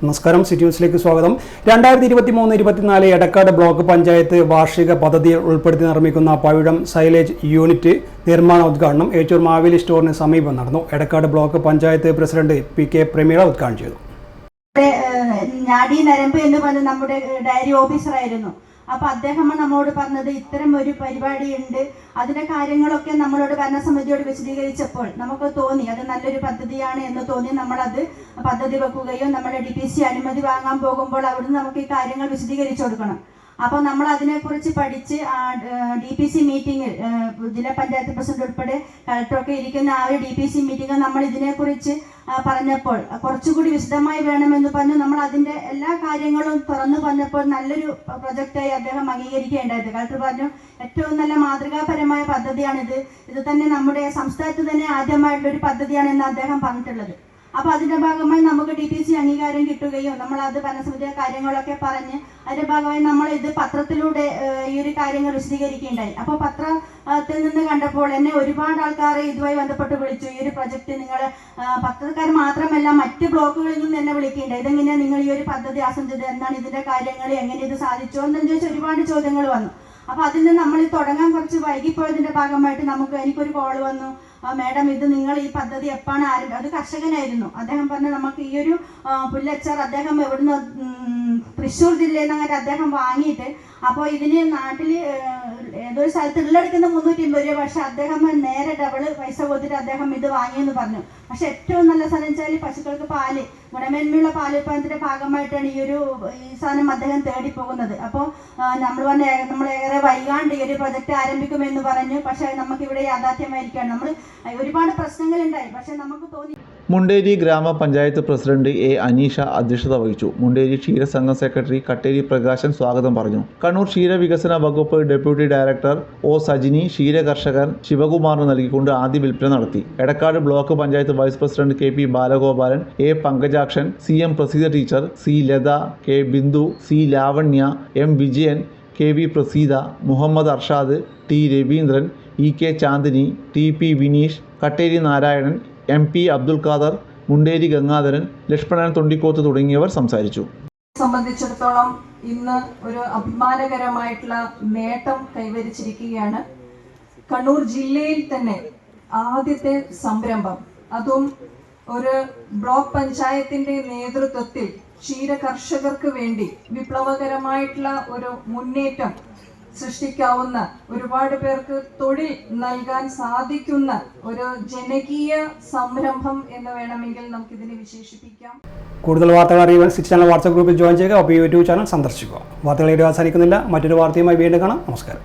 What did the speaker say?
നമസ്കാരം, സിറ്റി ന്യൂസിലേക്ക് സ്വാഗതം. 2023-24 എടക്കാട് ബ്ലോക്ക് പഞ്ചായത്ത് വാർഷിക പദ്ധതിയിൽ ഉൾപ്പെടുത്തി നിർമ്മിക്കുന്ന പവിഴം സൈലേജ് യൂണിറ്റ് നിർമ്മാണ ഉദ്ഘാടനം ഏച്ചൂർ മാവേലി സ്റ്റോറിന് സമീപം നടന്നു. Edakkad block panchayat president PK Prameela ഉദ്ഘാടനം ചെയ്തു. ഞാടി നരമ്പ് എന്ന് പറഞ്ഞ നമ്മുടെ ഡയറി ഓഫീസറായിരുന്നു. അപ്പൊ അദ്ദേഹമാണ് നമ്മളോട് പറഞ്ഞത് ഇത്തരം ഒരു പരിപാടി ഉണ്ട്, അതിന്റെ കാര്യങ്ങളൊക്കെ നമ്മളോട് ഭരണസമിതിയോട് വിശദീകരിച്ചപ്പോൾ നമുക്ക് തോന്നി അത് നല്ലൊരു പദ്ധതിയാണ് എന്ന് തോന്നി. നമ്മളത് പദ്ധതി വെക്കുകയും നമ്മുടെ DPC അനുമതി വാങ്ങാൻ പോകുമ്പോൾ അവിടുന്ന് നമുക്ക് ഈ കാര്യങ്ങൾ വിശദീകരിച്ചു കൊടുക്കണം. അപ്പോൾ നമ്മൾ അതിനെക്കുറിച്ച് പഠിച്ച് DPC മീറ്റിങ്ങിൽ ജില്ലാ പഞ്ചായത്ത് പ്രസിഡന്റ് ഉൾപ്പെടെ കളക്ടറൊക്കെ ഇരിക്കുന്ന ആ ഒരു DPC മീറ്റിംഗിൽ നമ്മൾ ഇതിനെക്കുറിച്ച് പറഞ്ഞപ്പോൾ കുറച്ചുകൂടി വിശദമായി വേണമെന്ന് പറഞ്ഞ് നമ്മൾ അതിൻ്റെ എല്ലാ കാര്യങ്ങളും തുറന്നു പറഞ്ഞപ്പോൾ നല്ലൊരു പ്രൊജക്റ്റായി അദ്ദേഹം അംഗീകരിക്കുകയുണ്ടായത്. കളക്ടർ പറഞ്ഞു ഏറ്റവും നല്ല മാതൃകാപരമായ പദ്ധതിയാണിത്, ഇത് തന്നെ നമ്മുടെ സംസ്ഥാനത്ത് തന്നെ ആദ്യമായിട്ടുള്ളൊരു പദ്ധതിയാണെന്ന് അദ്ദേഹം പറഞ്ഞിട്ടുള്ളത്. അപ്പോൾ അതിൻ്റെ ഭാഗമായി നമുക്ക് DPC അംഗീകാരം കിട്ടുകയും നമ്മളത് ഭരണസമിതിയുടെ കാര്യങ്ങളൊക്കെ പറഞ്ഞ് അതിൻ്റെ ഭാഗമായി നമ്മൾ ഇത് പത്രത്തിലൂടെ ഈ ഒരു കാര്യങ്ങൾ വിശദീകരിക്കുകയുണ്ടായി. അപ്പോൾ പത്രത്തിൽ നിന്ന് കണ്ടപ്പോൾ എന്നെ ഒരുപാട് ആൾക്കാർ ഇതുമായി ബന്ധപ്പെട്ട് വിളിച്ചു. ഈ ഒരു പ്രൊജക്റ്റ് നിങ്ങൾ പത്രക്കാർ മാത്രമല്ല മറ്റ് ബ്ലോക്കുകളിൽ നിന്ന് എന്നെ വിളിക്കുകയുണ്ടായി. ഇതെങ്ങനെയാണ് നിങ്ങൾ ഈ ഒരു പദ്ധതി ആസൂത്രിച്ചത്, എന്താണ് ഇതിൻ്റെ കാര്യങ്ങൾ, എങ്ങനെ ഇത് സാധിച്ചോ എന്നു ചോദിച്ച് ഒരുപാട് ചോദ്യങ്ങൾ വന്നു. അപ്പോൾ അതിൽ നിന്ന് നമ്മൾ തുടങ്ങാൻ കുറച്ച് വൈകിപ്പോയതിൻ്റെ ഭാഗമായിട്ട് എനിക്കൊരു കോൾ വന്നു, മാഡം ഇത് നിങ്ങൾ ഈ പദ്ധതി എപ്പോഴാണ് അത് കർഷകനായിരുന്നു. അദ്ദേഹം പറഞ്ഞു നമുക്ക് ഈ ഒരു പുല്ലച്ചാർ അദ്ദേഹം എവിടുന്ന് തൃശ്ശൂർ ജില്ലയിൽ നിന്ന് അങ്ങനെ അദ്ദേഹം വാങ്ങിയിട്ട് അപ്പോൾ ഇതിന് നാട്ടിൽ ഏതൊരു സ്ഥലത്ത് ഉള്ളെടുക്കുന്ന 350 രൂപ, പക്ഷെ അദ്ദേഹം നേരെ ഡബിള് പൈസ കൊടുത്തിട്ട് അദ്ദേഹം ഇത് വാങ്ങിയെന്ന് പറഞ്ഞു. പക്ഷെ ഏറ്റവും നല്ല സാധനം വെച്ചാൽ പശുക്കൾക്ക് പാല്, ഗുണമേന്മയുള്ള പാല് ഉൽപ്പാദനത്തിന്റെ ഭാഗമായിട്ടാണ് ഈ സാധനം അദ്ദേഹം തേടിപ്പോകുന്നത്. അപ്പോൾ നമ്മൾ ഏറെ വൈകാണ്ട് ഈ ഒരു പ്രൊജക്ട് ആരംഭിക്കുമെന്ന് പറഞ്ഞു. പക്ഷെ നമുക്കിവിടെ യാഥാർത്ഥ്യമായിരിക്കുകയാണ്. നമ്മൾ ഒരുപാട് പ്രശ്നങ്ങളുണ്ടായി, പക്ഷെ നമുക്ക് തോന്നി. മുണ്ടേരി ഗ്രാമപഞ്ചായത്ത് പ്രസിഡന്റ് അനീഷ അധ്യക്ഷത വഹിച്ചു. മുണ്ടേരി ക്ഷീരസംഘം സെക്രട്ടറി കട്ടേരി പ്രകാശൻ സ്വാഗതം പറഞ്ഞു. കണ്ണൂർ ക്ഷീരവികസന വകുപ്പ് ഡെപ്യൂട്ടി ഡയറക്ടർ സജിനി ക്ഷീരകർഷകൻ ശിവകുമാറിന് നൽകിക്കൊണ്ട് ആദ്യ വിൽപ്പന നടത്തി. Edakkad block panchayat vice president KP Balagopalan, Pankajakshan, CM Praseetha teacher, C Latha, K Bindu, C Lavanya, M Vijayan, KV Praseetha, Muhammad Arshad, T Raveendran, EK Chandini, TP Vineesh, Katteri Narayanan, MP Abdul Khader, Munderi Gangadharan, Lakshmanan Thondikkoth തുടങ്ങിയവർ സംസാരിച്ചു. സംബന്ധിച്ചിടത്തോളം ഇന്ന് ഒരു അഭിമാനകരമായിട്ടുള്ള നേട്ടം കൈവരിച്ചിരിക്കുകയാണ്. കണ്ണൂർ ജില്ലയിൽ തന്നെ ആദ്യത്തെ സംരംഭം, അതും ഒരു ബ്ലോക്ക് പഞ്ചായത്തിന്റെ നേതൃത്വത്തിൽ ക്ഷീര കർഷകർക്ക് വേണ്ടി വിപ്ലവകരമായിട്ടുള്ള ഒരു മുന്നേറ്റം സൃഷ്ടിക്കാവുന്ന, ഒരുപാട് പേർക്ക് തൊഴിൽ നൽകാൻ സാധിക്കുന്ന ഒരു ജനകീയ സംരംഭം എന്ന് വേണമെങ്കിൽ നമുക്കിതിനെ വിശേഷിപ്പിക്കാം. കൂടുതൽ വാർത്തകൾ അറിയുവാൻ സിറ്റി ചാനൽ വാട്സ്ആപ്പ് ഗ്രൂപ്പിൽ ജോയിൻ ചെയ്യുക. ഒപ്പം YouTube ചാനൽ സന്ദർശിക്കുക. വാർത്തകൾ ഇവിടെ അവസാനിക്കുന്നില്ല. മറ്റൊരു വാർത്തയുമായി വീണ്ടും കാണാം. നമസ്കാരം.